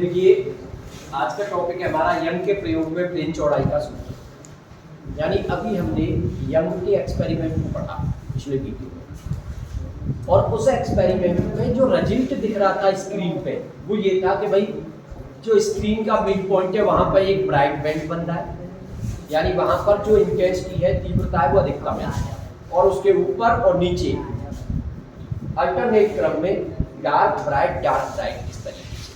देखिए आज का टॉपिक है हमारा यंग के प्रयोग में प्लेन चौड़ाई का सूत्र। यानी अभी हमने यंग के एक्सपेरिमेंट को पढ़ा पिछले वीडियो में, और उस एक्सपेरिमेंट में जो रिजल्ट दिख रहा था स्क्रीन पे वो ये था कि भाई जो स्क्रीन का मिड पॉइंट है वहां पर एक ब्राइट बैंड बन रहा है, यानी वहां पर जो इंटेंसिटी है, तीव्रता है, वो अधिकतम है, और उसके ऊपर और नीचे अल्टरनेट क्रम में डार्क ब्राइट इस तरीके से।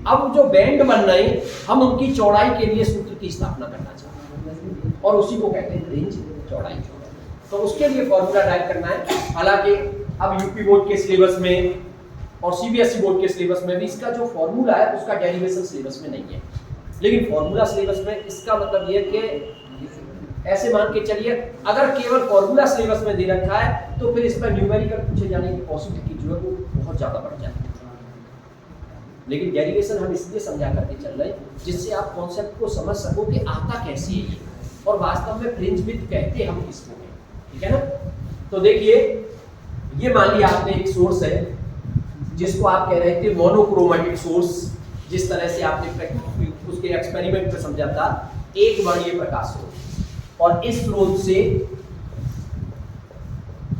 अब जो बैंड बन रहे हैं हम उनकी चौड़ाई के लिए सूत्र की स्थापना करना चाहते हैं और उसी को कहते हैं रेंज चौड़ाई। तो उसके लिए फॉर्मूला टाइप करना है। हालांकि अब यूपी बोर्ड के सिलेबस में और सीबीएसई बोर्ड के सिलेबस में भी इसका जो फॉर्मूला है उसका डेरिवेशन सिलेबस में नहीं है, लेकिन फॉर्मूला सिलेबस में इसका मतलब ये कि ऐसे मान के चलिए अगर केवल फॉर्मूला सिलेबस में दे रखा है तो फिर इसमें न्यूमेरिकल पूछे जाने की पॉसिबिलिटी जो है वो बहुत ज़्यादा बढ़ जाती है। लेकिन डेरिवेशन हम इसलिए समझा करके चल रहे हैं जिससे आप कॉन्सेप्ट को समझ सको कि आता कैसे है ये, और वास्तव में फ्रिंज विड्थ कहते हम इसको हैं, ठीक है ना। तो देखिए ये मान लिया आपने एक सोर्स है जिसको आप कह रहे थे मोनोक्रोमेटिक सोर्स, जिस तरह से आपने उसके एक्सपेरिमेंट में समझा था, एक वर्णीय प्रकाश स्रोत, और इस स्रोत से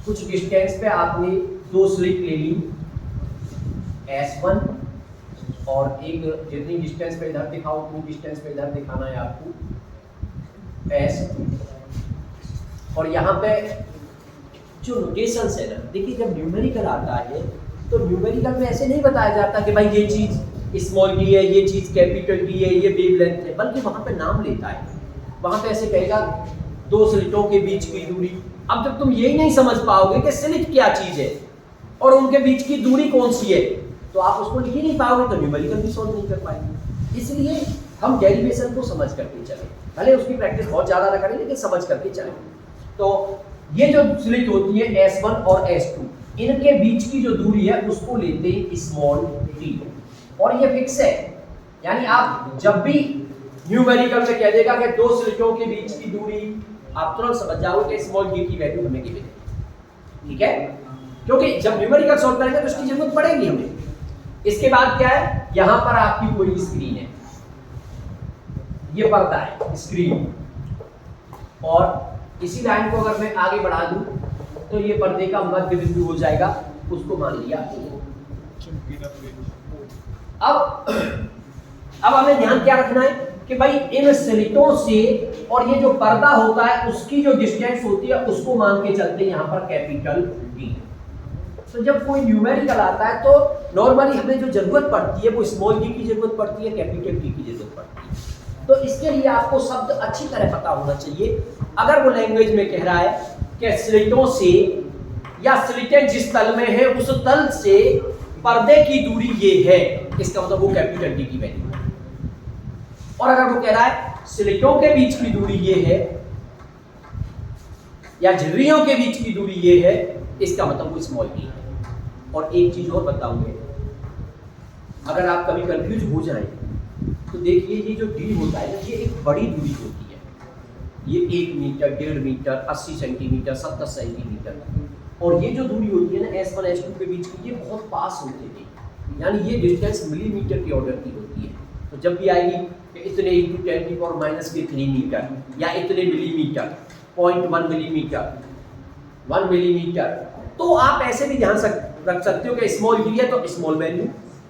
कुछ डिस्टेंस पे आपने दो स्लिट ले ली S1, और एक जितनी डिस्टेंस पे इधर दिखाओ उतनी डिस्टेंस पे इधर दिखाना है आपको S2। और यहाँ पे जो नोटेशंस है ना, देखिए जब न्यूमेरिकल आता है तो न्यूमेरिकल में ऐसे नहीं बताया जाता कि भाई ये चीज स्मॉल डी है, ये चीज कैपिटल डी है, ये वेवलेंथ है, बल्कि वहां पे नाम लेता है। वहां पे ऐसे कहेगा दो स्लिटों के बीच की दूरी। अब जब तुम यही नहीं समझ पाओगे कि स्लिट क्या चीज है और उनके बीच की दूरी कौन सी है, तो आप उसको लिख ही नहीं पाओगे, तो न्यूमेरिकल भी सॉल्व नहीं कर पाएंगे। इसलिए हम डेरिवेशन को समझ करके चलें, भले उसकी प्रैक्टिस बहुत ज्यादा ना करें लेकिन समझ करके चलें। तो ये जो स्लिट होती है S1 और S2, इनके बीच की जो दूरी है उसको लेते हैं स्मॉल d, और ये फिक्स है। यानी आप जब भी न्यूमेरिकल में कह देगा कि दो स्लिटों के बीच की दूरी, आप तुरंत समझ जाओगे कि स्मॉल d की वैल्यू हमें गिवन है, ठीक है, क्योंकि जब न्यूमेरिकल सॉल्व करेंगे तो इसकी जरूरत पड़ेगी हमें। इसके बाद क्या है, यहां पर आपकी कोई स्क्रीन है, ये पर्दा है स्क्रीन, और इसी लाइन को अगर मैं आगे बढ़ा दूं तो ये पर्दे का मध्य बिंदु हो जाएगा, उसको मान लिया। अब हमें ध्यान क्या रखना है कि भाई इन स्लिटों से और ये जो पर्दा होता है उसकी जो डिस्टेंस होती है उसको मान के चलते हैं यहाँ पर कैपिटल D। तो जब कोई न्यूमेरिकल आता है तो नॉर्मली हमें जो जरूरत पड़ती है वो स्मॉल d की जरूरत पड़ती है, कैपिटल D की जरूरत पड़ती है। तो इसके लिए आपको शब्द अच्छी तरह पता होना चाहिए। अगर वो लैंग्वेज में कह रहा है कि स्लिटों से या स्लिटें जिस तल में है उस तल से पर्दे की दूरी ये है, इसका मतलब वो कैपिटल D की वैल्यू है। और अगर वो कह रहा है स्लिटों के बीच की दूरी ये है या झिर्रियों के बीच की दूरी ये है, इसका मतलब वो स्मॉल d है। और एक चीज और बताऊंगे, अगर आप कभी कंफ्यूज हो जाए तो देखिए ये जो d होता है ये एक बड़ी दूरी होती है, ये 1 मीटर, 1.5 मीटर, 80 सेंटीमीटर, 70 सेंटीमीटर, और ये जो दूरी होती है ना S1 S2 के बीच की, ये बहुत पास होती है, यानी ये डिस्टेंस मिलीमीटर के ऑर्डर की होती है। तो जब भी आएगी कि इतने × 10⁻³ मीटर या इतने मिलीमीटर, 0.1 मिलीमीटर, 1 मिलीमीटर, तो आप ऐसे भी ध्यान रख सकते हो कि स्मॉल d है तो स्मॉल वैल्यू,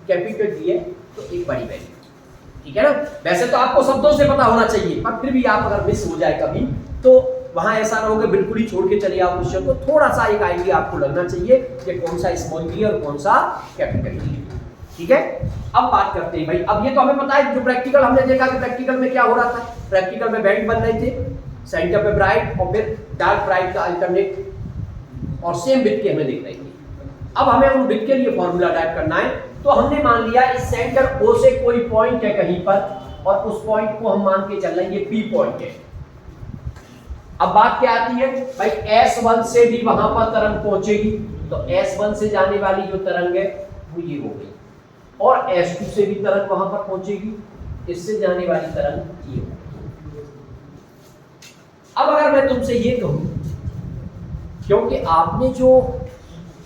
कैपिटल D है तो एक बड़ी वैल्यू, ठीक है ना। वैसे तो आपको शब्दों से पता होना चाहिए, पर फिर भी आप अगर मिस हो जाए कभी तो वहां ऐसा ना हो कि बिल्कुल ही छोड़ के चले आओ क्वेश्चन को, थोड़ा सा एक आइडिया आपको लगना चाहिए कि कौन सा स्मॉल d है और कौन सा कैपिटल D है, ठीक है। अब बात करते हैं भाई, अब ये तो हमें पता है जो प्रैक्टिकल हमने देखा कि प्रैक्टिकल में क्या हो रहा था, प्रैक्टिकल में बैंड बन रहे थे, सेंटर पे ब्राइट और फिर डार्क ब्राइट का अल्टरनेट, और सेम बिट के हमें देख रहे थे। अब हमें उन बिट के लिए फॉर्मूला टाइप करना है, तो हमने मान लिया इस सेंटर O से कोई पॉइंट है कहीं पर, और उस पॉइंट को हम मान के चल रहे हैं ये P पॉइंट है। अब बात क्या आती है भाई, S1 से भी वहां पर तरंग पहुंचेगी, तो S1 से जाने वाली जो तरंग है वो ये हो गई, और S2 से भी तरंग वहां पर पहुंचेगी, इससे जाने वाली तरंग ये हो गई। अब अगर मैं तुमसे ये कहूं, क्योंकि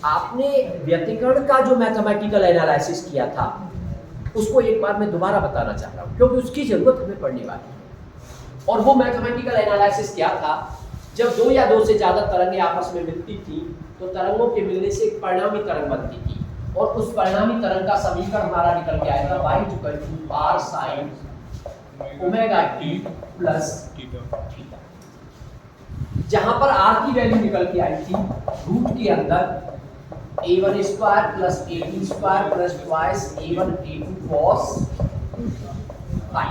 आपने व्यतिकरण का जो मैथमेटिकल एनालिसिस किया था उसको एक बार मैं दोबारा बताना चाह रहा हूँ क्योंकि उसकी जरूरत हमें पड़ने वाली है। और वो मैथमेटिकल एनालिसिस क्या था, जब दो या दो से ज्यादा तरंगें आपस में मिलती थी तो तरंगों के मिलने से एक परिणामी तरंग बनती थी और उस परिणामी तरंग का समीकरण हमारा निकल के आया था y = r sin ω t plus theta, जहां पर r की वैल्यू निकल के आई थी रूट के अंदर a1² plus a2² plus twice a1 a2 cos phi.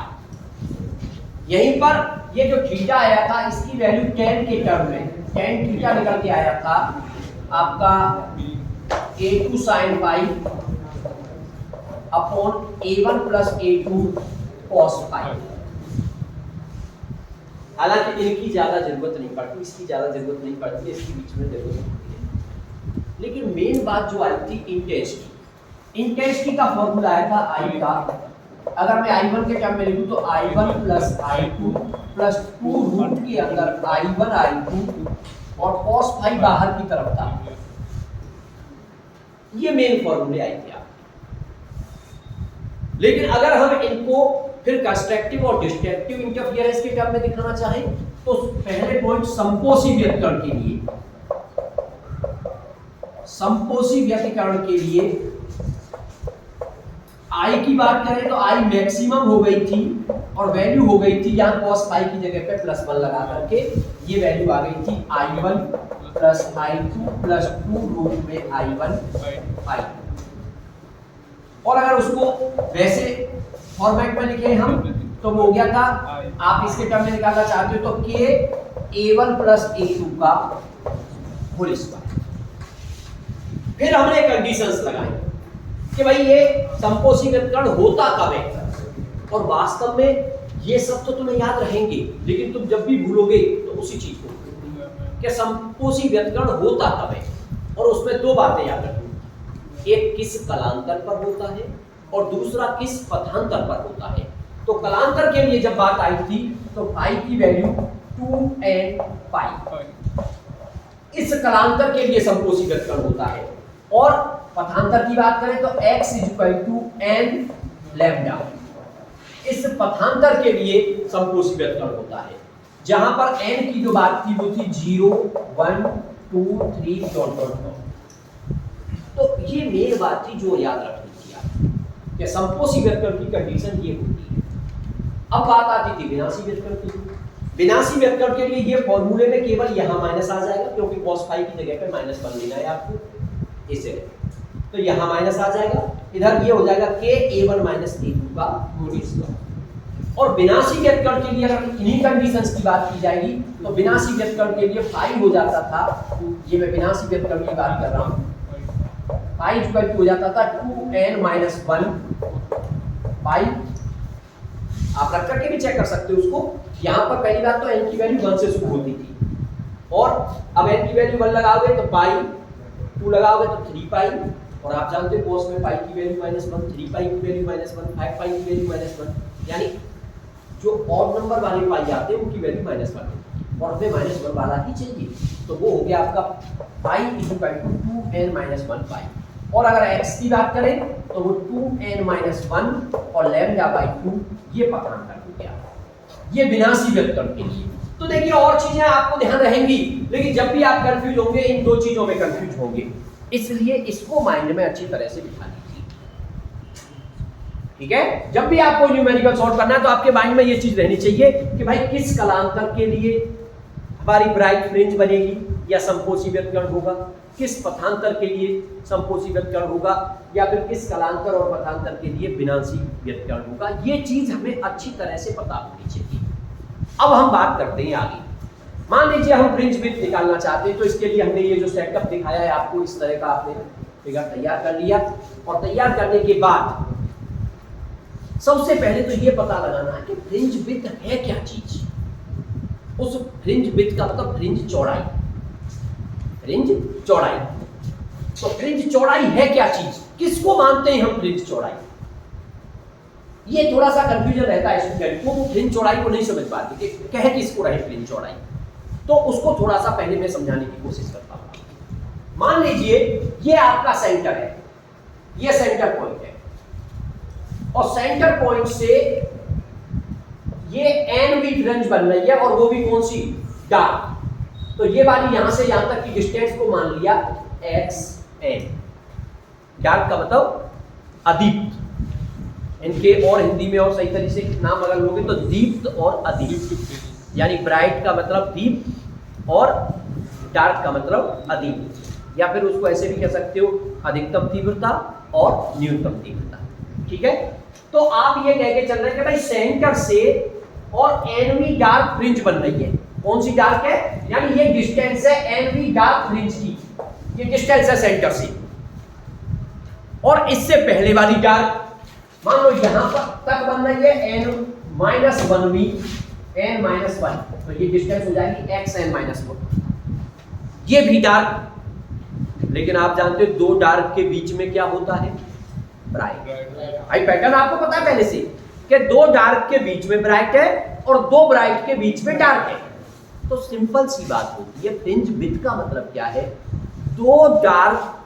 यहीं पर ये जो थीटा आया था इसकी वैल्यू tan के टर्म में tan थीटा निकल के आया था आपका a2 sin phi upon a1 plus a2 cos phi. हालांकि इनकी ज्यादा जरूरत नहीं पड़ती, इसकी ज्यादा जरूरत नहीं पड़ती, इसके बीच में जरूरत होती है। लेकिन मेन बात जो आई थी इंटेंसिटी का फॉर्मूला आया था I का, अगर मैं I1 के टर्म में लिखूं तो I1 plus I2 plus 2 root के अंदर I1 I2 और cos फाई बाहर की तरफ था। ये मेन फॉर्मूले आई थी। लेकिन अगर हम इनको फिर कंस्ट्रक्टिव और डिस्ट्रक्टिव इंटरफेरेंस के टर्म में दिखाना चाहें तो पहले पॉइंट समपोषी व्यतिकरण के लिए, समपोषी व्यतिकरण के लिए I की बात करें तो I मैक्सिमम हो गई थी और वैल्यू हो गई थी यहाँ cos फाई की जगह पे +1 लगा करके ये वैल्यू आ गई थी I1 plus I2 plus 2 root में I1 फाई। और अगर उसको वैसे फॉर्मेट में लिखे हम तो वो हो गया था, आप इसके टर्म में निकालना चाहते हो तो k a1 प्लस a2 का होल स्क्वायर। फिर हमने कंडीशंस लगाई कि भाई ये समपोषी व्यतिकरण होता कब है, और वास्तव में ये सब तो तुम्हें याद रहेंगे लेकिन तुम जब भी भूलोगे तो उसी चीज को कि समपोषी व्यतिकरण होता कब है। और उसमें दो बातें याद रखनी, एक किस कलांतर पर होता है और दूसरा किस पथांतर पर होता है। तो कलांतर के लिए जब बात आई थी तो फाई की वैल्यू 2n पाई, इस कलांतर के लिए समपोषी व्यतिकरण होता है। और पथांतर की बात करें तो x = n लैम्डा, इस पथांतर के लिए समपोषी व्यतिकरण होता है, जहां पर n की जो बात थी वो थी 0 1 2 3 डॉट। तो ये मेन बात थी जो याद रखनी थी आप कि समपोषी व्यतिकरण की कंडीशन ये होती है। अब बात आती थी विनाशी व्यतिकरण की। विनाशी व्यतिकरण के लिए ये फॉर्मूले में केवल यहाँ माइनस आ जाएगा क्योंकि cos फाई की जगह पे -1 लेना है आपको, इसे तो यहाँ माइनस आ जाएगा, इधर ये हो जाएगा k a1 a2 का होल स्क्वायर। और विनाशी व्यतिकरण के लिए अगर इन्हीं कंडीशंस की बात की जाएगी तो विनाशी व्यतिकरण के लिए फाई हो जाता था, ये मैं विनाशी व्यतिकरण की बात कर रहा हूँ, फाई हो जाता था 2n - 1 पाई। आप रख करके भी चेक कर सकते हो उसको। यहाँ पर पहली बात तो n की वैल्यू 1 से शुरू होती थी और अब n की वैल्यू 1 लगाओगे तो पाई, 2 लगाओगे तो 3 पाई, और आप जानते हो cos में पाई की वैल्यू -1, 3 पाई की वैल्यू -1, 5 पाई की वैल्यू -1, यानी जो ऑड नंबर वाले पाई आते हैं उनकी वैल्यू -1 है और हमें -1 वाला ही चाहिए। तो वो हो गया आपका पाई = 2n - 1 पाई। और अगर x की बात करें तो वो 2n - 1 और λ/2 ये पथांतर हो गया, ये विनाशी व्यतिकरण के लिए। तो देखिए और चीजें आपको ध्यान रहेंगी, लेकिन जब भी आप कंफ्यूज होंगे इन दो चीजों में कंफ्यूज होंगे, इसलिए इसको माइंड में अच्छी तरह से बिठा लीजिए। ठीक है, जब भी आपको न्यूमेरिकल सॉल्व करना है तो आपके माइंड में ये चीज रहनी चाहिए कि भाई किस कलांतर के लिए हमारी ब्राइट फ्रिंज बनेगी या समपोषी व्यतिकरण होगा, किस पथांतर के लिए समपोषी व्यतिकरण होगा, या फिर किस कलांतर और पथांतर के लिए विनाशी व्यतिकरण होगा। ये चीज हमें अच्छी तरह से पता होनी चाहिए। अब हम बात करते हैं आगे। मान लीजिए हम फ्रिंज विड्थ निकालना चाहते हैं, तो इसके लिए हमने ये जो सेटअप दिखाया है आपको, इस तरह का आपने फिगर तैयार कर लिया। और तैयार करने के बाद सबसे पहले तो ये पता लगाना है कि फ्रिंज विड्थ है क्या चीज। उस फ्रिंज विड्थ का मतलब फ्रिंज चौड़ाई, फ्रिंज चौड़ाई। तो फ्रिंज चौड़ाई है क्या चीज, किसको मानते हैं हम फ्रिंज चौड़ाई। ये थोड़ा सा कंफ्यूजन रहता है स्टूडेंट को, वो फ्रिंज चौड़ाई को नहीं समझ पाते कि कह किसको रहे फ्रिंज चौड़ाई। तो उसको थोड़ा सा पहले मैं समझाने की कोशिश करता हूं। मान लीजिए ये आपका सेंटर है, ये सेंटर पॉइंट है, और सेंटर पॉइंट से ये एन भी फ्रिंज बन रही है, और वो भी कौन सी, डार्क। तो ये वाली यहां से यहां तक की डिस्टेंस को मान लिया एक्स एन। डार्क का मतलब अदीप्त, इनके और हिंदी में और सही तरीके से नाम अगर लोगे तो दीप्त और अदीप्त, यानी ब्राइट का मतलब दीप्त और डार्क का मतलब अदीप्त, या फिर उसको ऐसे भी कह सकते हो अधिकतम तीव्रता और न्यूनतम तीव्रता। ठीक है, तो आप ये कह के चल रहे हैं कि भाई सेंटर से और एनवी डार्क फ्रिंज बन रही है। कौन सी डार्क है, यानी ये डिस्टेंस है एनवी डार्क फ्रिंज की, ये डिस्टेंस है सेंटर से, और इससे पहले वाली डार्क मान लो यहां पर तक बन रही है n minus one v n minus one, तो ये डिस्टेंस हो जाएगी एक्स एन माइनस वन, ये भी डार्क। लेकिन आप जानते हो दो डार्क के बीच में क्या होता है, ब्राइट। भाई पैटर्न आपको पता है पहले से कि दो डार्क के बीच में ब्राइट है और दो ब्राइट के बीच में डार्क है। तो सिंपल सी बात होती है, फ्रिंज विड्थ का मतलब क्या है, दो डार्क,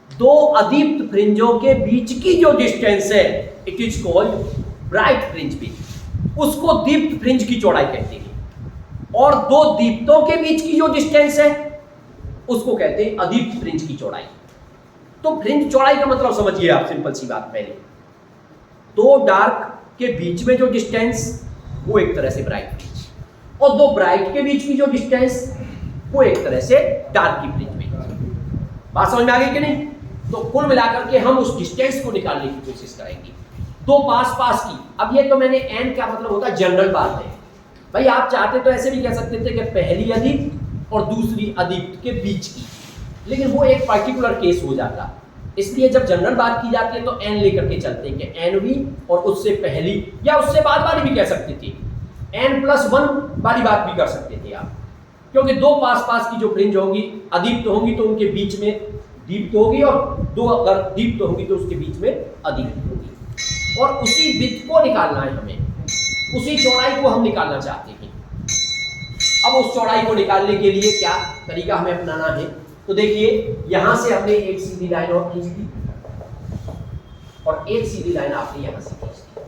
दो अदीप्त फ्रिंजों के बीच की जो डिस्टेंस है it is called bright fringe width, उसको दीप्त फ्रिंज की चौड़ाई कहते हैं। और दो दीप्तों के बीच की जो डिस्टेंस है उसको कहते हैं अदीप्त फ्रिंज की चौड़ाई। तो फ्रिंज चौड़ाई का मतलब समझिए आप, सिंपल सी बात, पहले दो डार्क के बीच में जो डिस्टेंस वो एक तरह से ब्राइट फ्रिंज, और दो ब्राइट के बीच की जो डिस्टेंस वो एक तरह से डार्क की फ्रिंज में। बात समझ में आ गई कि नहीं? तो कुल मिलाकर के हम उस डिस्टेंस को निकालने की कोशिश करेंगे, दो पास पास की। अब ये तो मैंने एन क्या मतलब होता है, जनरल बात है भाई। आप चाहते तो ऐसे भी कह सकते थे कि पहली अदीप्त और दूसरी अदीप्त के बीच की, लेकिन वो एक पर्टिकुलर केस हो जाता। इसलिए जब जनरल बात की जाती है तो एन लेकर के चलते हैं कि एन वी और उससे पहली या उससे बाद वाली भी कह सकते थे, एन प्लस वन वाली बात भी कर सकते थे आप, क्योंकि दो पास पास की जो फ्रिंज होंगी अदीप्त होंगी तो उनके बीच में दीप्त होगी, और दो अगर दीप्त होंगी तो उसके बीच में अदीप्त होगी। और उसी विड्थ को निकालना है हमें, उसी चौड़ाई को हम निकालना चाहते हैं। अब उस चौड़ाई को निकालने के लिए क्या तरीका हमें अपनाना है, तो देखिए यहां से हमने एक सीधी लाइन और खींच ली, और एक सीधी लाइन आपने यहां से खींच ली।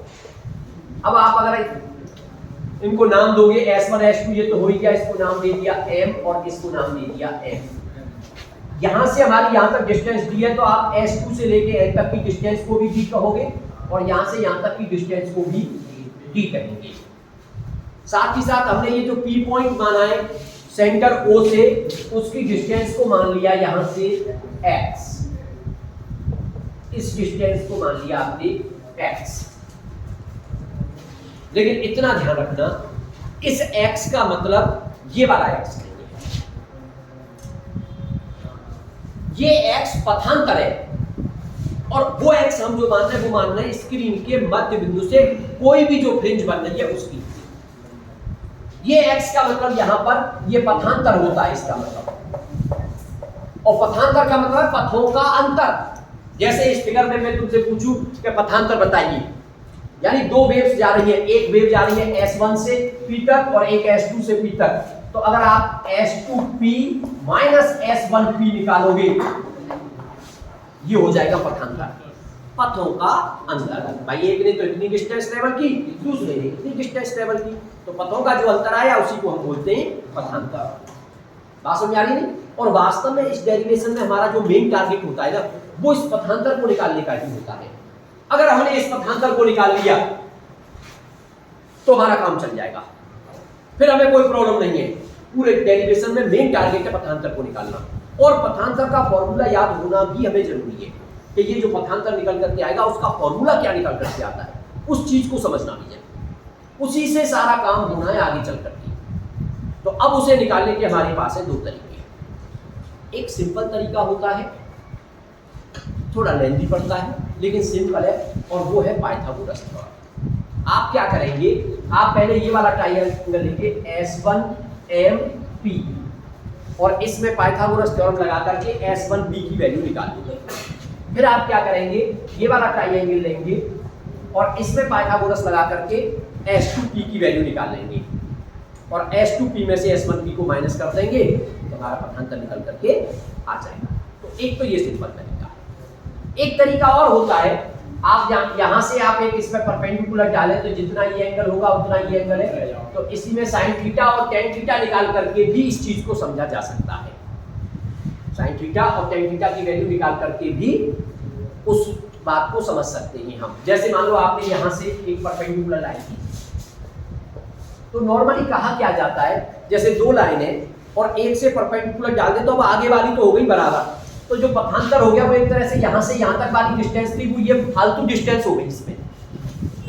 अब आप अगर इनको नाम दोगे S1 S2, ये तो हो ही गया, इसको नाम दे दिया M और इसको नाम दे दिया M। यहां से हमारी यहां तक डिस्टेंस दी है, तो आप S2 से लेके N तक की डिस्टेंस को भी D कहोगे, और यहां से यहां तक की डिस्टेंस को भी D कहेंगे। साथ ही साथ हमने ये जो P पॉइंट माना है सेंटर O से, उसकी डिस्टेंस को मान लिया यहां से X, इस डिस्टेंस को मान लिया आपने X। लेकिन इतना ध्यान रखना, इस X का मतलब ये वाला X नहीं है, ये X पथांतर है, और वो X हम जो मान रहे हैं वो मान रहे हैं स्क्रीन के मध्य बिंदु से कोई भी जो फ्रिंज बन रही है उसकी। ये X का मतलब यहां पर ये पथांतर होता है इसका मतलब, और पथांतर का मतलब पथों का अंतर। जैसे इस फिगर में मैं तुमसे पूछूं कि पथांतर बताइए, यानी दो वेव्स जा रही है, एक वेव जा रही है S1 से P तक और एक S2 से P तक, तो अगर आप S2P माइनस S1P निकालोगे ये हो जाएगा पथांतर, पथों का अंतर। भाई एक ने तो इतनी डिस्टेंस ट्रेवल की, दूसरे ने इतनी डिस्टेंस ट्रेवल की, तो पथों का जो अंतर आया उसी को हम बोलते हैं पथांतर। बात समझ आ रही नहीं? और वास्तव में इस डेरिवेशन में हमारा जो मेन टारगेट होता है ना, वो इस पथांतर को निकालने का ही होता है। अगर हमने इस पथांतर को निकाल लिया तो हमारा काम चल जाएगा, फिर हमें कोई प्रॉब्लम नहीं है। पूरे डेरिवेशन में मेन टारगेट है पथांतर को निकालना, और पथांतर का फॉर्मूला याद होना भी हमें जरूरी है कि ये जो पथांतर निकल करके आएगा उसका फॉर्मूला क्या निकल करके आता है, उस चीज को समझना भी है, उसी से सारा काम होना है आगे चल करके। तो अब उसे निकालने के हमारे पास है दो तरीके। एक सिंपल तरीका होता है, थोड़ा लेंथी पड़ता है लेकिन सिंपल है, और वो है पाइथागोरस थ्योरम। आप क्या करेंगे, आप पहले ये वाला ट्रायंगल लेंगे S1MP, और इसमें पाइथागोरस थ्योरम लगा करके S1B की वैल्यू निकालेंगे। फिर आप क्या करेंगे, ये वाला ट्रायंगल लेंगे और इसमें पाइथागोरस लगा करके S2P की वैल्यू निकाल लेंगे, और S2P में से S1P को माइनस कर देंगे तो हमारा पथांतर निकल करके आ जाएगा। तो एक तो ये सिंपल तरीका। एक तरीका और होता है आप यहाँ से आप एक इसमें परपेंडिकुलर डालें तो जितना ये एंगल होगा उतना ये एंगल है, तो इसी में साइन थीटा और टेन थीटा निकाल करके भी इस चीज को समझा जा सकता है। साइन थीटा और टेन थीटा की वैल्यू निकाल करके भी उस बात को समझ सकते हैं हम। जैसे मान लो आपने यहाँ से एक परपेंडिकुलर लाइन की, तो नॉर्मली कहा क्या जाता है, जैसे दो लाइनें और एक से परपेंडिकुलर डाल दे तो अब आगे वाली तो हो गई बराबर, तो जो पथांतर हो गया वो एक तरह से यहाँ से यहाँ तक वाली डिस्टेंस थी वो ये फालतू डिस्टेंस हो गई, इसमें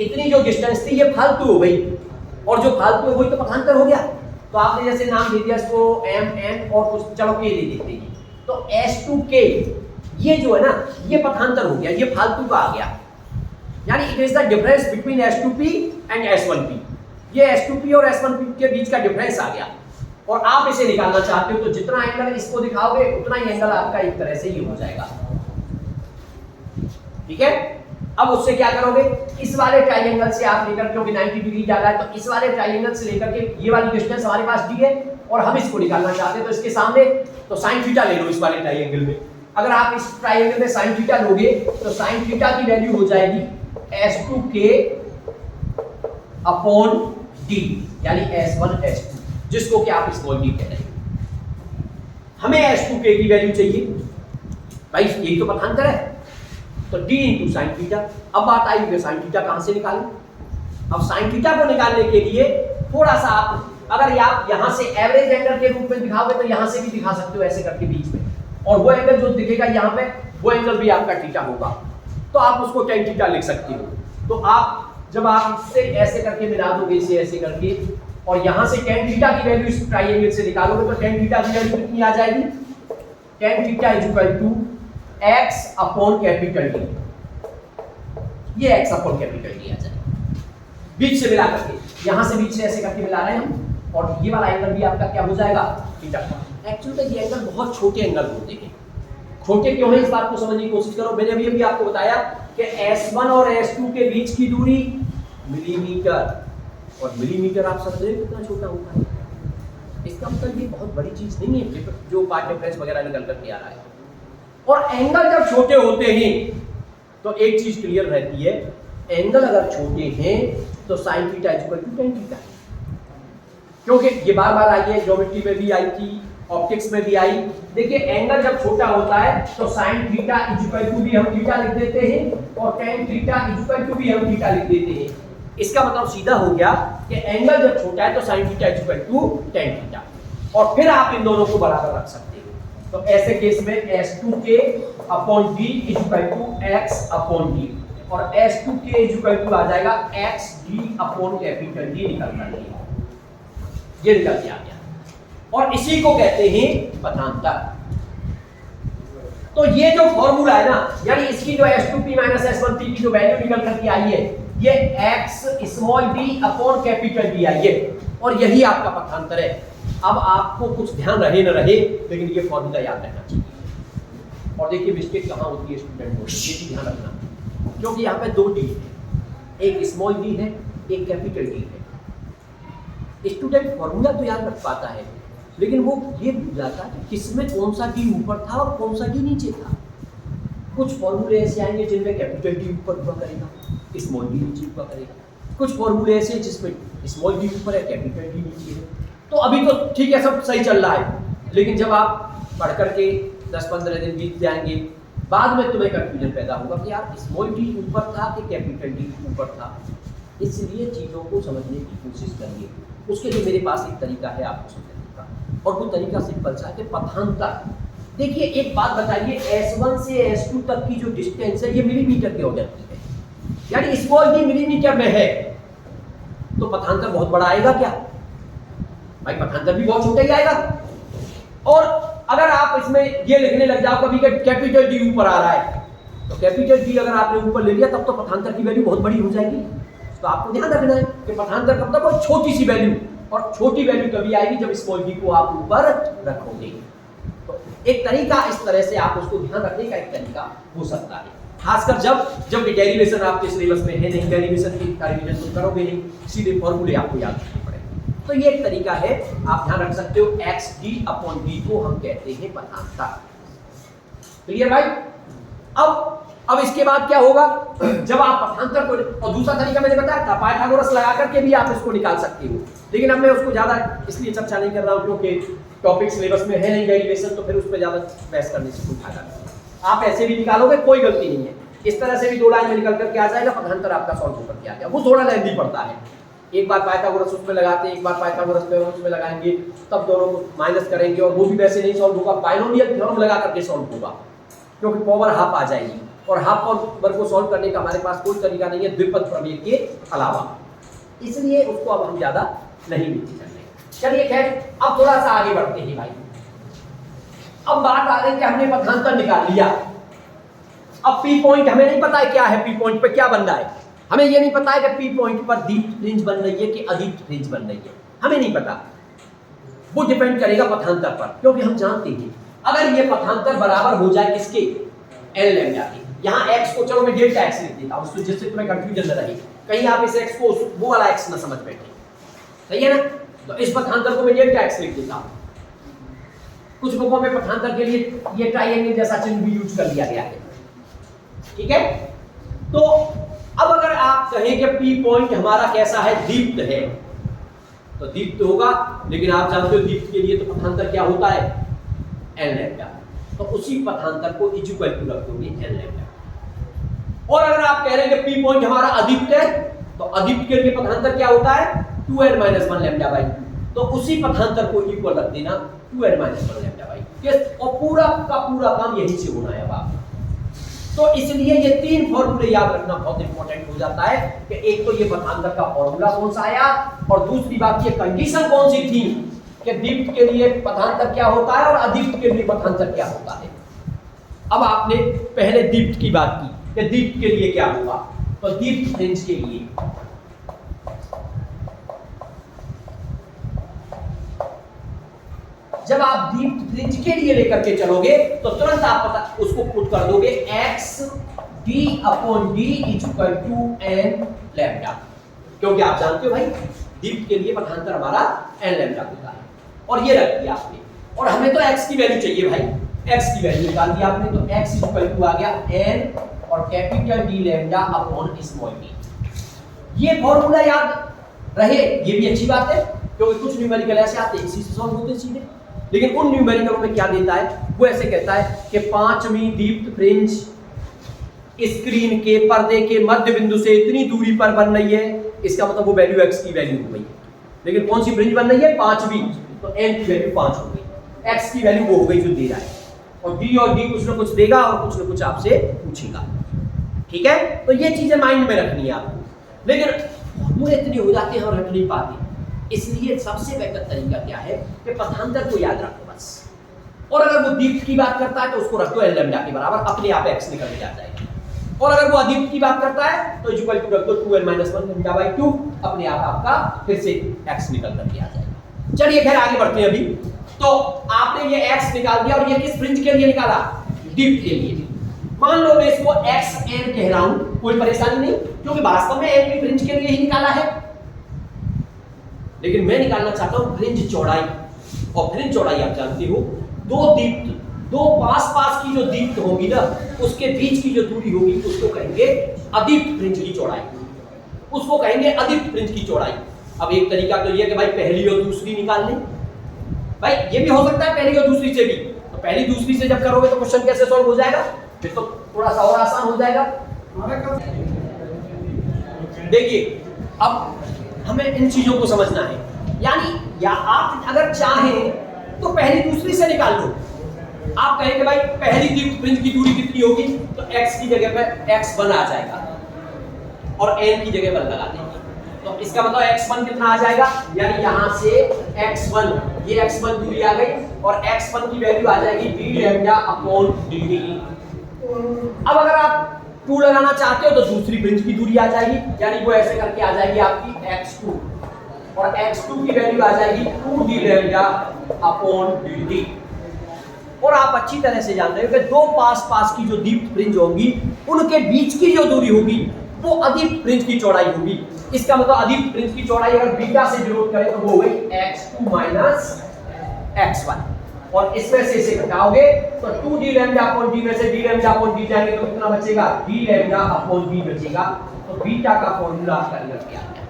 इतनी जो डिस्टेंस थी ये फालतू हो गई, और जो फालतू हो गई तो पथांतर हो गया। तो आपने जैसे नाम दे दिया इसको एम एन और कुछ चलो के ले देते हैं, तो एस टू के ये जो है ना ये पथांतर हो गया, ये फालतू का आ गया, यानी it is the difference between S two P and S one P. ये एस टू पी और एस वन पी के बीच का डिफरेंस आ गया, और आप इसे निकालना चाहते हो तो जितना एंगल इसको दिखाओगे उतना ही एंगल आपका एक तरह से ये हो जाएगा। ठीक है, अब उससे क्या करोगे, इस वाले ट्राइंगल से आप लेकर, क्योंकि 90 डिग्री डाला है तो इस वाले ट्राइंगल से लेकर के ये वाली डिस्टेंस हमारे पास दी है और हम इसको निकालना चाहते हैं, तो इसके सामने तो साइन थीटा ले लो इस वाले ट्राइंगल में। अगर आप इस ट्राइंगल में साइन थीटा लोगे तो साइन थीटा की वैल्यू हो जाएगी s2k अपॉन d, यानी s1 s2, जिसको कि आप स्मॉल d कहते हैं। हमें s2k की वैल्यू चाहिए भाई, ये तो पथांतर है, तो d इंटू साइन थीटा। अब बात आई कि साइन थीटा कहां से निकालें। अब साइन थीटा को निकालने के लिए थोड़ा सा आप, अगर आप यहां से एवरेज एंगल के रूप में दिखाओगे तो यहां से भी दिखा सकते हो ऐसे करके बीच में, और वो एंगल जो दिखेगा यहां पे वो एंगल भी आपका थीटा होगा, तो आप उसको टेन थीटा लिख सकते हो। तो आप जब आप इससे ऐसे करके मिला दोगे, इसे ऐसे करके, और यहां से टेन थीटा की वैल्यू इस ट्राइंगल से निकालोगे तो टेन थीटा की वैल्यू कितनी आ जाएगी, tan theta is equal to x upon capital D। ये x अपॉन कैपिटल D आ जाएगा, बीच से मिला करके, यहां से बीच से ऐसे करके मिला रहे हैं हम, और ये वाला एंगल भी आपका क्या हो जाएगा, थीटा। एक्चुअली ये एंगल बहुत छोटे एंगल होते हैं। छोटे क्यों है इस बात को समझने की कोशिश करो। मैंने अभी आपको बताया कि S1 और S2 के बीच की दूरी मिलीमीटर, और मिलीमीटर आप समझ कितना छोटा होता है। इसका मतलब ये बहुत बड़ी चीज नहीं है जो पार्ट डिफरेंस वगैरह निकल करके आ रहा है। और एंगल जब छोटे होते हैं तो एक चीज क्लियर रहती है, एंगल अगर छोटे हैं तो sine theta is equal to tan theta, क्योंकि ये बार बार आई है, ज्योमेट्री में भी आई थी, ऑप्टिक्स में भी आई। देखिए एंगल जब छोटा होता है तो sine theta is equal to भी हम थीटा लिख देते हैं, और tan theta is equal to भी हम थीटा लिख देते हैं। इसका मतलब सीधा हो गया कि एंगल जब छोटा है तो sine theta is equal to tan theta, और फिर आप इन दोनों को बराबर रख सकते हो। तो ऐसे केस में s2k upon d is equal to x upon d, और s2k इज इक्वल टू आ जाएगा xd अपॉन कैपिटल D निकल कर ये निकल के आ गया, और इसी को कहते हैं पथांतर। तो ये जो फॉर्मूला है ना, यानी इसकी जो s2p माइनस s1p की जो वैल्यू निकल करके आई है, ये x small d upon capital D आई है, और यही आपका पथांतर है। अब आपको कुछ ध्यान रहे न रहे, लेकिन ये फॉर्मूला याद रहना चाहिए। और देखिए मिस्टेक कहाँ होती है स्टूडेंट को, ये भी ध्यान रखना, क्योंकि यहाँ पे दो d है, एक स्मॉल d है, एक कैपिटल D है। स्टूडेंट फॉर्मूला तो याद रख पाता है, लेकिन वो ये भूल जाता है कि किसमें कौन सा d ऊपर था और कौन सा d नीचे था। कुछ फॉर्मूले ऐसे आएंगे जिनमें कैपिटल D ऊपर हुआ करेगा, स्मॉल d नीचे हुआ करेगा। कुछ फॉर्मूले ऐसे जिसमें स्मॉल d ऊपर है, कैपिटल D नीचे है। तो अभी तो ठीक है, सब सही चल रहा है, लेकिन जब आप पढ़ करके 10-15 दिन बीत जाएंगे, बाद में तुम्हें कंफ्यूजन पैदा होगा कि यार स्मॉल d ऊपर था कि कैपिटल D ऊपर था। इसलिए चीज़ों को समझने की कोशिश करिए। उसके लिए मेरे पास एक तरीका है आपको समझने का, और वो तरीका सिंपल सा है कि पथांतर। देखिए एक बात बताइए, S1 से S2 तक की जो डिस्टेंस है ये मिलीमीटर के ऑर्डर की है, यानी स्मॉल d मिलीमीटर में है, तो पथांतर बहुत बड़ा आएगा क्या भाई? पथांतर भी बहुत छोटा ही आएगा। और अगर आप इसमें ये लिखने लग जाओ कभी कि कैपिटल D ऊपर आ रहा है, तो कैपिटल D अगर आपने ऊपर ले लिया तब तो पथांतर की वैल्यू बहुत बड़ी हो जाएगी। तो आपको ध्यान रखना है कि पथांतर कब तक बहुत छोटी सी वैल्यू, और छोटी वैल्यू तभी आएगी जब स्मॉल d को आप ऊपर रखोगे। तो एक तरीका इस तरह से आप उसको ध्यान रखने का एक तरीका हो सकता है, खासकर जब डेरिवेशन आपके सिलेबस में है नहीं, डेरिवेशन की रिवीजन तो करोगे नहीं, सीधे फॉर्मूले आपको याद रखने पड़ेंगे। तो ये एक तरीका है, आप ध्यान रख सकते हो। xd अपॉन d को हम कहते हैं पथांतर। क्लियर भाई? अब अब इसके बाद क्या होगा, जब आप पथांतर को, और दूसरा तरीका मैंने बताया था पाइथागोरस लगा करके भी आप इसको निकाल सकते हो, लेकिन अब मैं उसको ज्यादा इसलिए चर्चा नहीं कर रहा हूँ क्योंकि टॉपिक सिलेबस में है नहीं डेरिवेशन, तो फिर उस पर ज्यादा बहस करने से कोई फायदा नहीं। आप ऐसे भी निकालोगे कोई गलती नहीं है, इस तरह से भी 2 लाइन में निकल करके आ जाएगा, पथांतर आपका सॉल्व होकर के आ गया। वो थोड़ा लेंथी पड़ता है, एक बार पाइथागोरस उसमें लगाते हैं, एक बार पाइथागोरस पे उसमें लगाएंगे, तब दोनों को माइनस करेंगे, और वो भी वैसे नहीं सॉल्व होगा, बाइनोमियल थ्योरम लगा करके सॉल्व होगा, क्योंकि पावर हाफ आ जाएगी, और हाफ पावर को सॉल्व करने का हमारे पास कोई तरीका नहीं है द्विपद प्रमेय के अलावा, इसलिए उसको अब हम ज्यादा नहीं लिखते चलते। चलिए खैर, अब थोड़ा सा आगे बढ़ते हैं भाई। अब बात आ रही है कि हमने पथांतर निकाल लिया, अब पी पॉइंट हमें नहीं पता है क्या है, पी पॉइंट पे क्या बन रहा है, हमें ये नहीं पता है कि पी पॉइंट पर दीप्त फ्रिंज बन रही है कि अदीप्त फ्रिंज बन रही है, हमें नहीं पता, वो डिपेंड करेगा पथांतर पर, क्योंकि हम जानते हैं अगर ये पथांतर बराबर हो जाए किसके, एल लैम्डा के, यहाँ x को चलो मैं डेल्टा x लिख देता हूं जिससे तुम्हें कंफ्यूजन न रहे, कहीं आप इस x को वो वाला x ना समझ बैठे, सही है ना, तो इस पथांतर को मैं डेल्टा x लिख देता हूं। कुछ बुकों में पथांतर के लिए ये ट्रायंगल जैसा चिन्ह भी यूज कर लिया गया है, ठीक है। तो अब अगर आप कहें कि पी पॉइंट हमारा कैसा है, दीप्त है, तो दीप्त होगा, लेकिन आप जानते हो दीप्त के लिए तो पथांतर क्या होता है, एल लैम्डा, तो उसी पथांतर को इक्वल टू रख दोगे एल लैम्डा। और अगर आप कह रहे हैं कि पी पॉइंट हमारा अदीप्त है, तो अदीप्त के लिए पथांतर क्या होता है, 2n-1 लैम्डा बाई 2, तो उसी पथांतर को इक्वल रख देना 2n-1 लैम्डा बाई 2, और पूरा का पूरा काम यहीं से होना है अब आप। तो इसलिए ये 3 फॉर्मूले याद रखना बहुत इंपॉर्टेंट हो जाता है कि एक तो ये पथांतर का फॉर्मूला कौन सा आया, और दूसरी बात ये कंडीशन कौन सी थी कि दीप्त के लिए पथांतर क्या होता है और अदीप्त के लिए पथांतर क्या होता है। अब आपने पहले दीप्त की बात की कि दीप्त के लिए क्या होगा, तो दीप्त फ्रिंज के लिए जब आप दीप्त फ्रिंज के लिए लेकर के चलोगे तो तुरंत आप पता उसको पुट कर दोगे x d/d = n लैम्डा, क्योंकि आप जानते हो भाई दीप्त के लिए पथांतर हमारा n लैम्डा होता है, और ये रख दिया आपने, और हमें तो x की वैल्यू चाहिए भाई, x की वैल्यू निकाल दी आपने, तो x = आ गया n और capital D lambda upon small d। ये फॉर्मूला याद रहे, ये भी अच्छी बात है, क्योंकि कुछ न्यूमेरिकल ऐसे आते हैं इसी से सॉल्व होते सीधे, लेकिन उन न्यूमेरिकलों में क्या देता है, वो ऐसे कहता है कि 5वीं दीप्त फ्रिंज स्क्रीन के पर्दे के मध्य बिंदु से इतनी दूरी पर बन रही है, इसका मतलब वो वैल्यू x की वैल्यू हो गई, लेकिन कौन सी फ्रिंज बन रही है, 5वीं, तो n की वैल्यू 5 हो गई, x की वैल्यू वो हो गई जो दे रहा है, और d कुछ ना कुछ देगा और कुछ ना कुछ आपसे पूछेगा, ठीक है। तो ये चीजें माइंड में रखनी है आपको, लेकिन फॉर्मूले इतने हो जाते हैं और रख नहीं पाते, इसलिए सबसे बेहतर तरीका क्या है कि पथांतर को याद रखो बस, और अगर वो दीप्त की बात करता है तो उसको रख दो एल लैम्डा के बराबर, अपने आप x निकल के आ जाएगा, और अगर वो अदीप्त की बात करता है तो इक्वल टू रख दो 2n-1 लैम्डा बाई 2, अपने आप आपका फिर से x निकल करके आ जाएगा। चलिए खैर आगे बढ़ते हैं। अभी तो आपने ये x निकाल दिया, और ये किस फ्रिंज के लिए निकाला, दीप्त के लिए। मान लो मैं इसको xn कह रहा हूं, कोई परेशानी नहीं, क्योंकि वास्तव में n भी फ्रिंज के लिए ही निकाला है, लेकिन मैं निकालना चाहता हूं फ्रिंज चौड़ाई, और फ्रिंज चौड़ाई आप जानते हो दो पास की जो दीप्त होगी ना, उसके बीच की जो दूरी होगी उसको कहेंगे अदीप्त फ्रिंज की चौड़ाई, उसको कहेंगे अदीप्त फ्रिंज की चौड़ाई। अब एक तरीका तो ये कि भाई पहली और दूसरी निकाल लें, भाई ये भी हो सकता है पहली और दूसरी से भी, तो पहली दूसरी से जब करोगे तो क्वेश्चन कैसे सॉल्व हो जाएगा, फिर तो थोड़ा सा और आसान हो जाएगा। देखिए अब हमें इन चीजों को समझना है, यानी या आप अगर चाहें तो पहली दूसरी से निकाल लो, आप कहेंगे भाई पहली दीप्त फ्रिंज की दूरी कितनी होगी, तो x की जगह पर x1 आ जाएगा और n की जगह पर लगा देंगे, तो इसका मतलब x1 कितना आ जाएगा, यानी यहां से x1, ये x1 दूरी आ गई, और x1 की वैल्यू आ जाएगी d लैम्डा अपॉन dd। अब अगर आप 2 लगाना चाहते हो तो दूसरी फ्रिंज की दूरी आ जाएगी, यानी वो ऐसे करके आ जाएगी आपकी x2, और x2 की वैल्यू आ जाएगी 2d लैम्डा अपॉन dd। और आप अच्छी तरह से जानते हो कि दो पास की जो दीप्त फ्रिंज होंगी उनके बीच की जो दूरी होगी वो अदीप्त फ्रिंज की चौड़ाई होगी। इसका मतलब अदीप्त फ्रिंज की चौड़ाई अगर बीटा से डिनोट करें तो वो हो गई x2 - x1। और इसमें से इसे घटाओगे तो 2d लैम्डा अपॉन d में से d लैम्डा अपॉन d जाएंगे तो कितना बचेगा, d लैम्डा अपॉन d बचेगा। तो बीटा का फॉर्मूला आपका निकल के आ गया।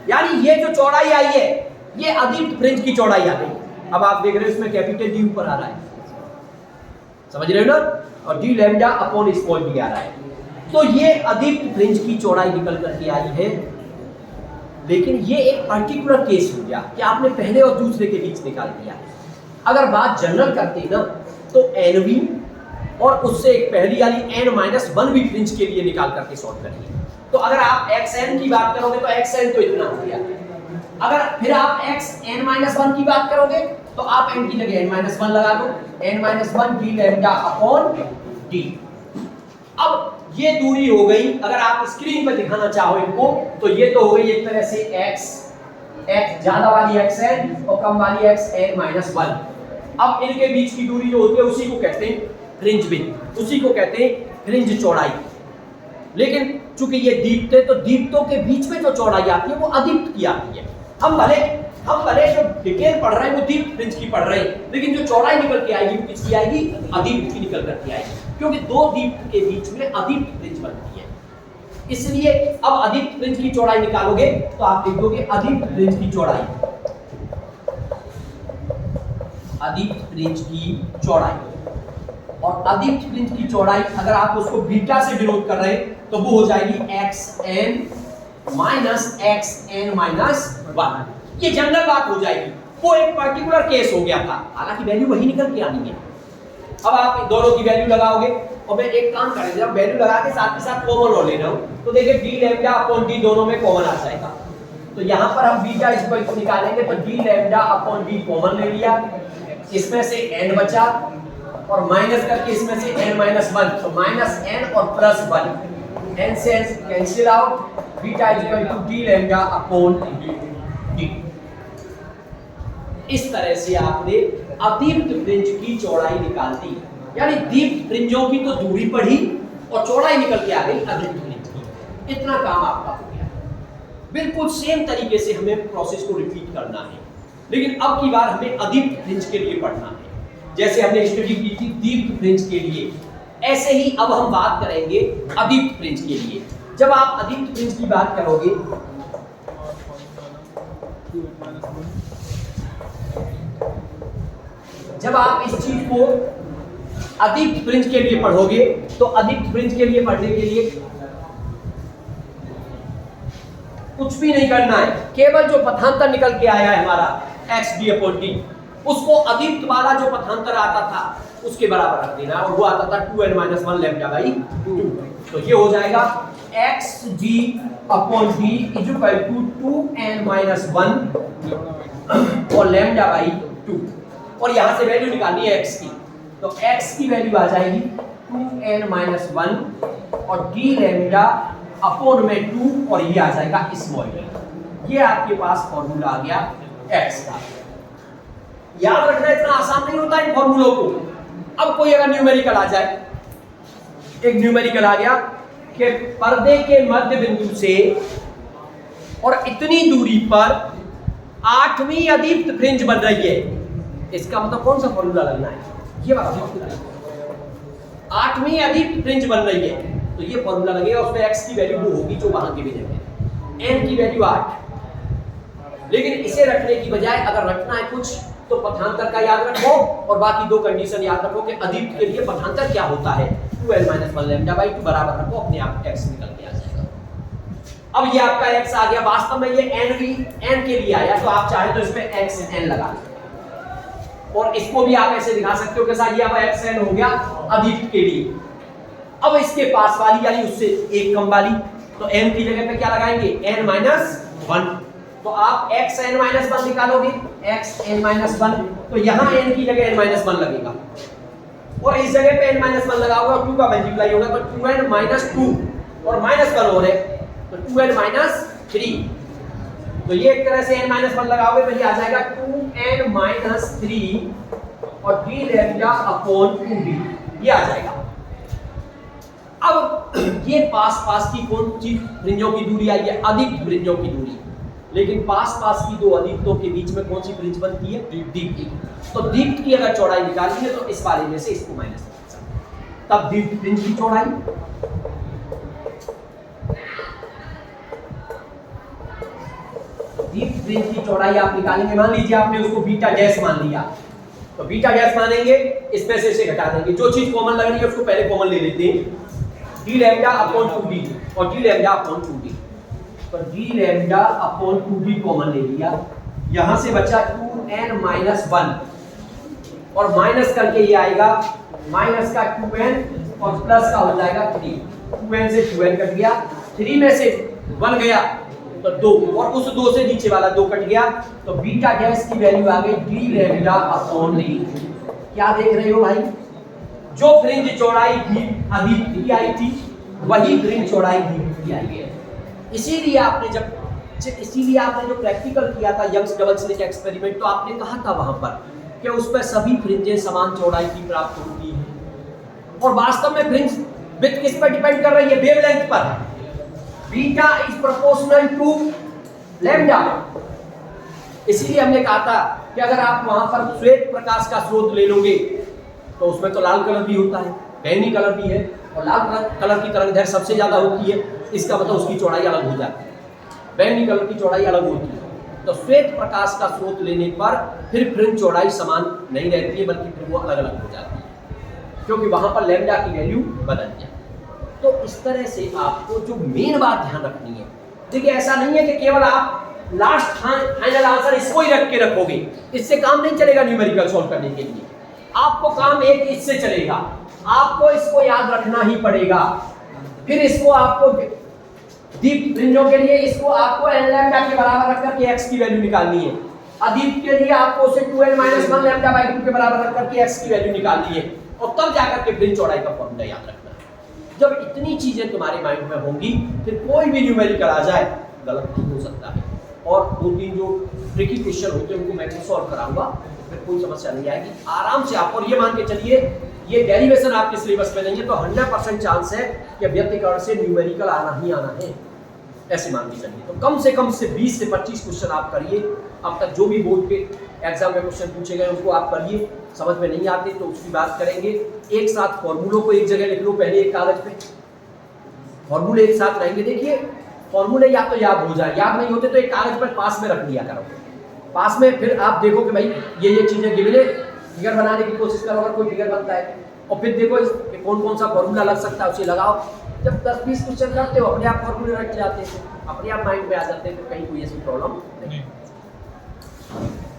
यानी ये जो चौड़ाई आई है ये अदीप्त फ्रिंज की चौड़ाई आ गई। अब आप देख रहे हो इसमें कैपिटल D ऊपर आ रहा है, समझ रहे हो ना, और d lambda upon small d आ रहा है। तो ये अदीप्त फ्रिंज की चौड़ाई निकल करके आई है। लेकिन ये एक पर्टिकुलर केस हो गया कि आपने पहले और दूसरे के बीच निकाल दिया। अगर बात जनरल करते ना तो NV और उससे एक पहली वाली n-1 भी फ्रिंज के लिए निकाल करके सॉल्व करिए। तो अगर आप xn की बात करोगे तो xn तो इतना हो गया। अगर फिर आप xn-1 की बात करोगे तो आप n की जगह n-1 लगा दो, n-1 d lambda upon d। अब ये दूरी हो गई, अगर आप स्क्रीन पर दिखाना चाहो इनको तो ये तो हो गई एक तरह से x ज्यादा वाली xn और कम वाली xn-1। अब इनके बीच की दूरी जो होती है उसी को कहते हैं फ्रिंज विड्थ, उसी को कहते हैं फ्रिंज चौड़ाई। लेकिन चूंकि ये दीप्त है तो दीप्तों के बीच में जो चौड़ाई आती है वो अदीप्त की आती है। हम भले जो डिटेल पढ़ रहे हैं वो दीप्त फ्रिंज की पढ़ रहे हैं, लेकिन जो चौड़ाई निकल के आएगी वो किसकी आएगी, अदीप्त की निकल करके आएगी, क्योंकि दो दीप्त के बीच में अदीप्त फ्रिंज बनती है। इसलिए अब अदीप्त फ्रिंज की चौड़ाई निकालोगे तो आप लिख दोगे अदीप्त फ्रिंज की चौड़ाई, अदीप्त फ्रिंज की चौड़ाई। और अदीप्त फ्रिंज की चौड़ाई अगर आप उसको बीटा से डिनोट कर रहे हैं तो वो हो जाएगी xn माइनस xn-1। ये जनरल बात हो जाएगी, वो एक पर्टिकुलर केस हो गया था, हालांकि वैल्यू वही निकल के आनी है। अब आप दोनों की वैल्यू लगाओगे और मैं एक काम करेंगे, जब वैल्यू लगा के साथ कॉमन लो ले रहा हूं तो देखिए d लैम्डा अपॉन d दोनों में कॉमन आ जाएगा। तो यहां पर हम बीटा इक्वल टू निकालेंगे तो d lambda upon d common ले लिया, इसमें से n बचा और माइनस करके इसमें से n-1, तो माइनस n और प्लस 1, n से n cancel out, beta equal to d lambda upon d। इस तरह से आपने अदीप्त फ्रिंज की चौड़ाई निकाल दी, यानी दीप्त फ्रिंजों की तो दूरी बढ़ी और चौड़ाई निकल के आ गई अदीप्त फ्रिंज की। इतना काम आपका हो गया। बिल्कुल सेम तरीके से हमें प्रोसेस को रिपीट करना है, लेकिन अब की बार हमें अदीप्त फ्रिंज के लिए पढ़ना है। जैसे हमने स्टडी की थी दीप्त फ्रिंज के लिए, ऐसे ही अब हम बात करेंगे अदीप्त फ्रिंज के लिए। जब आप अदीप्त फ्रिंज की बात करोगे जब आप इस चीज को अदीप्त फ्रिंज के लिए पढ़ोगे तो अदीप्त फ्रिंज के लिए पढ़ने के लिए कुछ भी नहीं करना है, केवल जो पथांतर निकल के आया है हमारा xd अपॉन d, उसको अदीप्त वाला जो पथांतर आता था उसके बराबर रख देना, और वो आता था 2n-1 लैम्डा बाई 2। तो ये हो जाएगा xd upon d is equal to 2n-1 और लैम्डा बाई 2। और यहां से वैल्यू निकालनी है x की, तो x की वैल्यू आ जाएगी 2n-1 और d लैम्डा अपॉन में 2 और ये आ जाएगा स्मॉल d। ये आपके पास फॉर्मूला आ गया x का। याद रखना इतना आसान नहीं होता इन फॉर्मूलों को। अब कोई अगर न्यूमेरिकल आ जाए, एक न्यूमेरिकल आ गया कि पर्दे के मध्य बिंदु से और इतनी दूरी पर 8वीं अदीप्त फ्रिंज बन रही है, इसका मतलब कौन सा फॉर्मूला लगना है, ये वाला 8वीं अदीप्त फ्रिंज बन रही है तो ये फॉर्मूला लगेगा। उसमें x की वैल्यू वो होगी जो वहां की वजह है, n की वैल्यू 8। लेकिन इसे रखने की बजाय अगर रखना है कुछ तो पथांतर का याद रखो और बाकी दो कंडीशन याद रखो कि अदीप्त के लिए पथांतर क्या होता है, 2n-1 लैम्डा बाई 2 बराबर रखो, अपने आप x निकल के आ जाएगा। अब ये आपका x आ गया, वास्तव में ये n के लिए आया, तो आप चाहे तो इसमें xn लगा दो और इसको भी आप ऐसे दिखा सकते हो कि साहब ये अब xn हो गया अदीप्त के लिए। अब इसके पास वाली यानी उससे एक कम वाली, तो n की जगह पे क्या लगाएंगे n-1, तो आप xn-1 निकालोगे, xn-1, तो यहां n की जगह n-1 लगेगा और इस जगह पे n-1 लगाओगे और 2 का मल्टीप्लाई होगा तो 2n-2 और -1 हो रहे तो 2n-3। तो ये एक तरह से n-1 लगाओगे तो ये आ जाएगा 2n-3 और d लैम्डा अपॉन 2d, ये आ जाएगा। अब ये पास की कौन सी फ्रिंजों की दूरी आई है, अदीप्त फ्रिंजों की दूरी। लेकिन पास पास की दो अदीप्तों के बीच में कौन सी फ्रिंज बनती है? दीप्त। तो दीप्त की अगर चौड़ाई निकालनी है तो इस वाले में से इसको माइनस कर सकते हैं। तब दीप्त फ्रिंज की चौड़ाई दीप्त फ्रिंज की चौड़ाई आप निकालेंगे। मान लीजिए आपने उसको बीटा गैस मान लिया, तो बीटा गैस मानेंगे, इसमें से इसे घटा देंगे, जो चीज कॉमन लग रही है उसको पहले कॉमन ले लेते हैं, डी लैम्डा अपॉन 2d और डी लैम्डा अपॉन 2d। तो D lambda upon 2d common ले लिया, यहां से बचा 2n-1 और माइनस करके ये आएगा माइनस का 2n और प्लस का हो जाएगा 3। 2n से 2n कट गया, 3 में से 1 गया तो 2 और उस 2 से नीचे वाला 2 कट गया, तो बीटा गैस की वैल्यू आ गई डी लैम्डा अपॉन d। क्या देख रहे हो भाई? जो फ्रिंज चौड़ाई अदीप्त की आई थी वही फ्रिंज चौड़ाई दीप्त की आई है। इसीलिए आपने जो प्रैक्टिकल किया था यंग्स डबल स्लिट एक्सपेरिमेंट, तो आपने कहा था वहां पर कि उस पर सभी फ्रिंजें समान चौड़ाई की प्राप्त होती है, और वास्तव में फ्रिंज विड्थ किस पर डिपेंड कर रही है? वेवलेंथ पर। Beta is proportional to lambda. इसीलिए हमने कहा था कि अगर आप वहां पर श्वेत प्रकाश का स्रोत ले लोगे तो उसमें तो लाल कलर भी होता है, बैंगनी कलर भी है, और लाल कलर की तरंगदैर्घ्य सबसे ज्यादा होती है, इसका मतलब उसकी चौड़ाई अलग हो जाती है, बैंगनी कलर की चौड़ाई अलग होती है। तो श्वेत प्रकाश का स्रोत लेने पर फिर फ्रिंज चौड़ाई समान नहीं रहती है, बल्कि फिर वो अलग अलग हो जाती है, क्योंकि वहां पर लैम्डा की वैल्यू बदल जाए। तो इस तरह से आपको जो मेन बात ध्यान रखनी है, देखिए ऐसा नहीं है कि केवल आप लास्ट फाइनल आंसर इसको ही रख के रखोगे, इससे काम नहीं चलेगा। न्यूमेरिकल सॉल्व करने के लिए आपको काम एक इससे चलेगा, आपको इसको याद रखना ही पड़ेगा। फिर इसको आपको दीप्त फ्रिंजों के लिए इसको आपको n लैम्डा के बराबर रख करके x की वैल्यू निकालनी है, अदीप्त के लिए आपको उसे 2n-1 लैम्डा बाय 2 के बराबर रख करके x की वैल्यू निकालनी है, और तब जाकर के फ्रिंज चौड़ाई का फॉर्मूला याद रखना है। जब इतनी चीजें तुम्हारे माइंड में होंगी, फिर कोई भी न्यूमेरिकल आ जाए गलत नहीं हो सकता है। और 2-3 जो ट्रिकी क्वेश्चन होते हैं उनको मैं सॉल्व कराऊंगा, फिर कोई समस्या नहीं आएगी आराम से आप। और ये मान के चलिए ये डेरिवेशन आपके सिलेबस में नहीं है, तो 100% चांस है कि व्यक्तिकरण से न्यूमेरिकल आना ही आना है, ऐसे मान के चलिए। तो कम से 20 से 25 क्वेश्चन आप करिए। अब तक जो भी बोर्ड के एग्जाम में क्वेश्चन पूछे गए उनको आप करिए, समझ में नहीं आते तो उसकी बात करेंगे। एक साथ फॉर्मूलों को एक जगह लिख लो, पहले एक कागज पे फॉर्मूले एक साथ रहेंगे। देखिए फॉर्मूले या तो याद हो जाए, याद नहीं होते तो एक कागज पर पास में रख लिया करो, पास में। फिर आप देखो कि भाई ये चीजें गिवन है, फिगर बनाने की कोशिश करो अगर कोई फिगर बनता है, और फिर देखो कौन कौन सा फॉर्मूला लग सकता है उसे लगाओ। जब 10-20 क्वेश्चन करते हो अपने आप फॉर्मूले रख जाते हैं, अपने आप माइंड में आ जाते हैं, तो कहीं कोई ऐसी प्रॉब्लम नहीं।